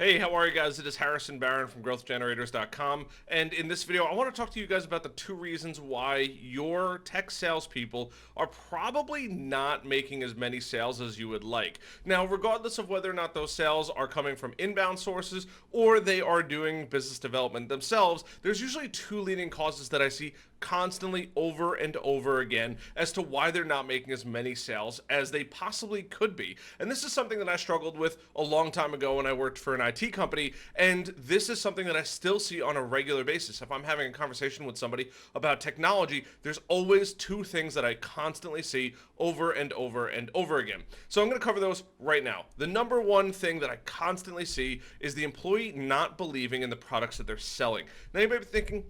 Hey, how are you guys? It is Harrison Barron from GrowthGenerators.com, and in this video, I want to talk to you guys about the two reasons why your tech salespeople are probably not making as many sales as you would like. Now, regardless of whether or not those sales are coming from inbound sources or they are doing business development themselves, there's usually two leading causes that I see constantly over and over again as to why they're not making as many sales as they possibly could be. And this is something that I struggled with a long time ago when I worked for an IT company, and this is something that I still see on a regular basis. If I'm having a conversation with somebody about technology, there's always two things that I constantly see over and over and over again. So I'm going to cover those right now. The number one thing that I constantly see is the employee not believing in the products that they're selling. Now you may be thinking,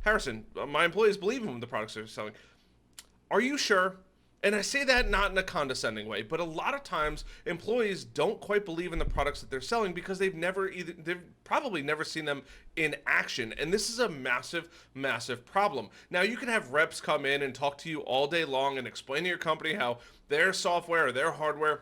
Harrison, my employees believe in the products they're selling. Are you sure? And I say that not in a condescending way, but a lot of times employees don't quite believe in the products that they're selling because they've probably never seen them in action. And this is a massive, massive problem. Now you can have reps come in and talk to you all day long and explain to your company how their software or their hardware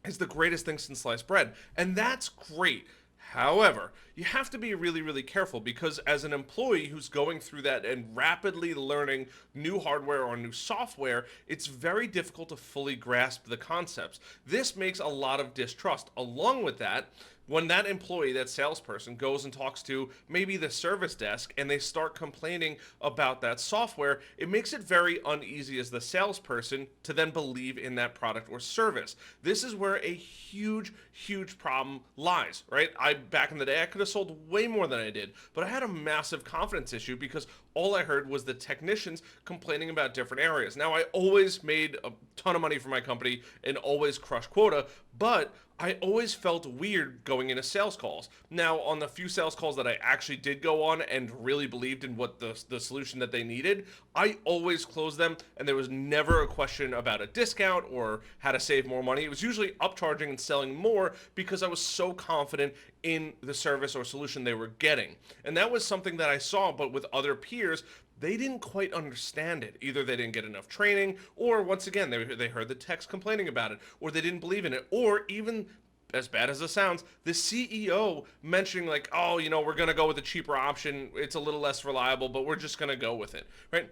is the greatest thing since sliced bread. And that's great. However, you have to be really, really careful because as an employee who's going through that and rapidly learning new hardware or new software, it's very difficult to fully grasp the concepts. This makes a lot of distrust. Along with that, when that employee, that salesperson, goes and talks to maybe the service desk and they start complaining about that software, it makes it very uneasy as the salesperson to then believe in that product or service. This is where a huge, huge problem lies, right? Back in the day, I could have sold way more than I did, but I had a massive confidence issue because all I heard was the technicians complaining about different areas. Now, I always made a ton of money for my company and always crushed quota, but I always felt weird going into sales calls. Now, on the few sales calls that I actually did go on and really believed in what the solution that they needed, I always closed them, and there was never a question about a discount or how to save more money. It was usually upcharging and selling more because I was so confident in the service or solution they were getting. And that was something that I saw, but with other peers, they didn't quite understand it. Either they didn't get enough training, or once again, they heard the techs complaining about it, or they didn't believe in it, or even as bad as it sounds, the CEO mentioning like, oh, we're going to go with a cheaper option. It's a little less reliable, but we're just going to go with it, right?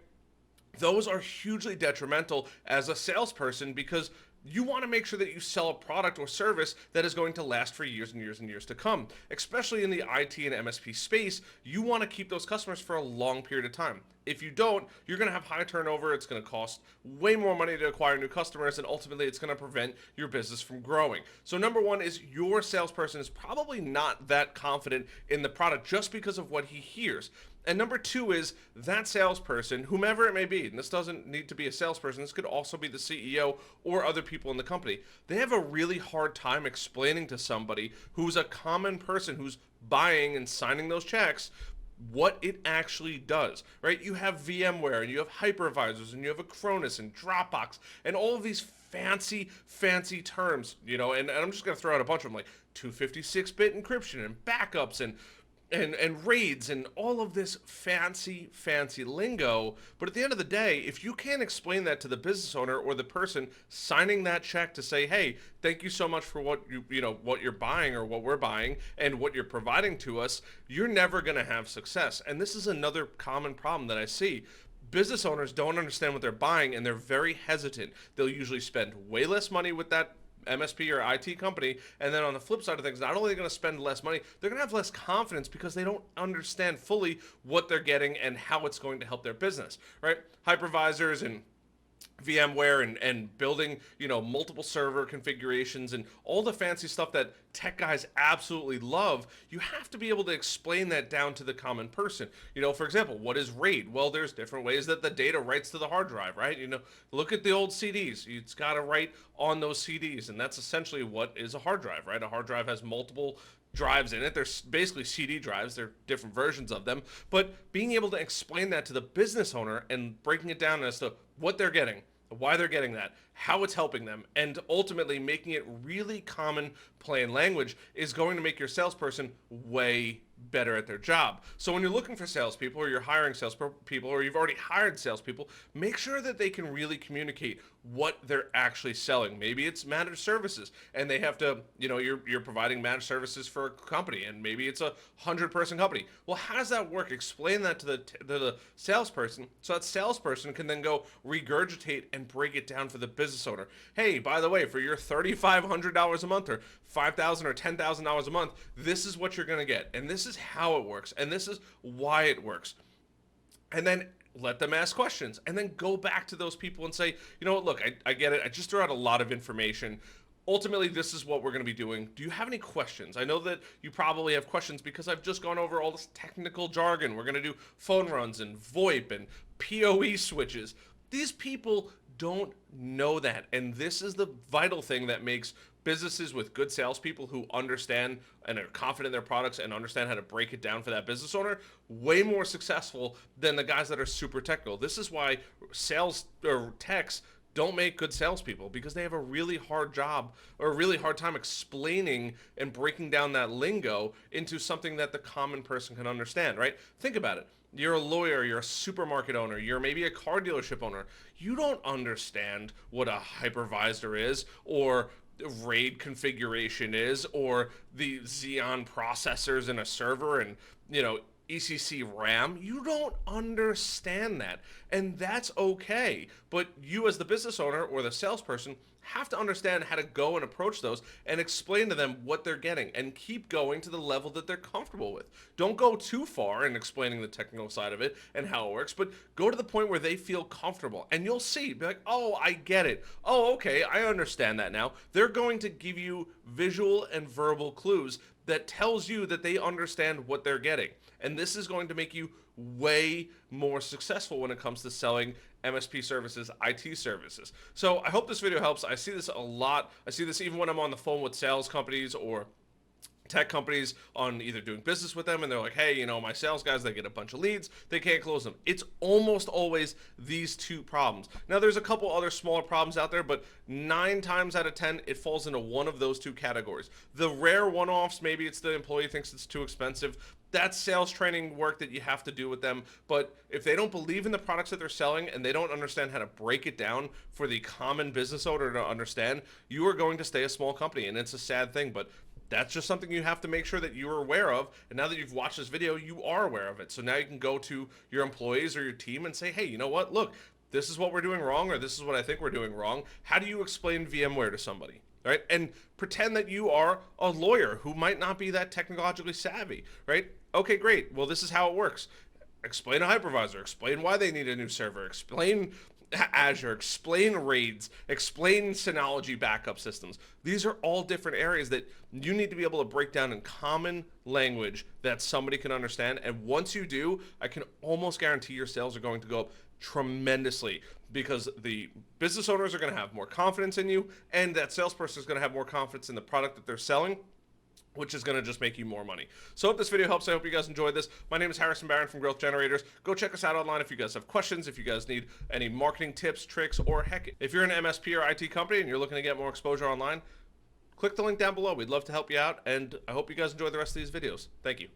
Those are hugely detrimental as a salesperson because you want to make sure that you sell a product or service that is going to last for years and years and years to come. Especially in the IT and MSP space, you want to keep those customers for a long period of time. If you don't, you're going to have high turnover. It's going to cost way more money to acquire new customers, and ultimately, it's going to prevent your business from growing. So, number one is your salesperson is probably not that confident in the product just because of what he hears. And number two is that salesperson, whomever it may be, and this doesn't need to be a salesperson, this could also be the CEO or other people in the company, they have a really hard time explaining to somebody who's a common person who's buying and signing those checks what it actually does, right? You have VMware and you have hypervisors and you have Acronis and Dropbox and all of these fancy, fancy terms, and I'm just going to throw out a bunch of them like 256-bit encryption and backups and raids and all of this fancy, fancy lingo. But at the end of the day, if you can't explain that to the business owner or the person signing that check to say, hey, thank you so much for what what you're buying or what we're buying and what you're providing to us, you're never going to have success. And this is another common problem that I see. Business owners don't understand what they're buying and they're very hesitant. They'll usually spend way less money with that MSP or IT company, and then on the flip side of things, not only are they going to spend less money, they're going to have less confidence because they don't understand fully what they're getting and how it's going to help their business, right? Hypervisors and VMware and building, multiple server configurations and all the fancy stuff that tech guys absolutely love, you have to be able to explain that down to the common person. For example, what is RAID? Well, there's different ways that the data writes to the hard drive, right? Look at the old CDs. It's got to write on those CDs, and that's essentially what is a hard drive, right? A hard drive has multiple drives in it. They're basically CD drives. They're different versions of them. But being able to explain that to the business owner and breaking it down as to what they're getting, why they're getting that, how it's helping them, and ultimately making it really common plain language is going to make your salesperson way better at their job. So when you're looking for salespeople, or you're hiring salespeople, or you've already hired salespeople, make sure that they can really communicate what they're actually selling. Maybe it's managed services, and they have to, you're providing managed services for a company, and maybe it's 100-person company. Well, how does that work? Explain that to the salesperson, so that salesperson can then go regurgitate and break it down for the business owner. Hey, by the way, for your $3,500 a month, or $5,000 or $10,000 a month, this is what you're going to get, and this is how it works, and this is why it works. And then let them ask questions, and then go back to those people and say, you know what, look, I get it. I just threw out a lot of information. Ultimately, this is what we're going to be doing. Do you have any questions? I know that you probably have questions because I've just gone over all this technical jargon. We're going to do phone runs and VoIP and PoE switches. These people don't know that, and this is the vital thing that makes businesses with good salespeople who understand and are confident in their products and understand how to break it down for that business owner way more successful than the guys that are super technical. This is why sales or techs don't make good salespeople, because they have a really hard job or a really hard time explaining and breaking down that lingo into something that the common person can understand, right? Think about it. You're a lawyer, you're a supermarket owner, you're maybe a car dealership owner. You don't understand what a hypervisor is, or RAID configuration is, or the Xeon processors in a server, and ECC RAM. You don't understand that, and that's okay. But you, as the business owner or the salesperson, have to understand how to go and approach those and explain to them what they're getting, and keep going to the level that they're comfortable with. Don't go too far in explaining the technical side of it and how it works, but go to the point where they feel comfortable, and you'll see, be like, oh, I get it. Oh, okay, I understand that now. They're going to give you visual and verbal clues that tells you that they understand what they're getting. And this is going to make you way more successful when it comes to selling MSP services, IT services. So I hope this video helps. I see this a lot. I see this even when I'm on the phone with sales companies or tech companies on either doing business with them, and they're like, hey, my sales guys, they get a bunch of leads, they can't close them. It's almost always these two problems. Now, there's a couple other smaller problems out there, but 9 times out of 10, it falls into one of those two categories. The rare one-offs, maybe it's the employee thinks it's too expensive. That's sales training work that you have to do with them. But if they don't believe in the products that they're selling, and they don't understand how to break it down for the common business owner to understand, you are going to stay a small company, and it's a sad thing, but that's just something you have to make sure that you're aware of. And now that you've watched this video, you are aware of it. So now you can go to your employees or your team and say, hey, you know what? Look, this is what we're doing wrong, or this is what I think we're doing wrong. How do you explain VMware to somebody? Right? And pretend that you are a lawyer who might not be that technologically savvy, right? Okay, great. Well, this is how it works. Explain a hypervisor. Explain why they need a new server. Explain Azure, explain RAIDs, explain Synology backup systems. These are all different areas that you need to be able to break down in common language that somebody can understand. And once you do, I can almost guarantee your sales are going to go up tremendously, because the business owners are going to have more confidence in you, and that salesperson is going to have more confidence in the product that they're selling, which is going to just make you more money. So I hope this video helps. I hope you guys enjoyed this. My name is Harrison Barron from Growth Generators. Go check us out online if you guys have questions, if you guys need any marketing tips, tricks, or heck, if you're an MSP or IT company and you're looking to get more exposure online, click the link down below. We'd love to help you out, and I hope you guys enjoy the rest of these videos. Thank you.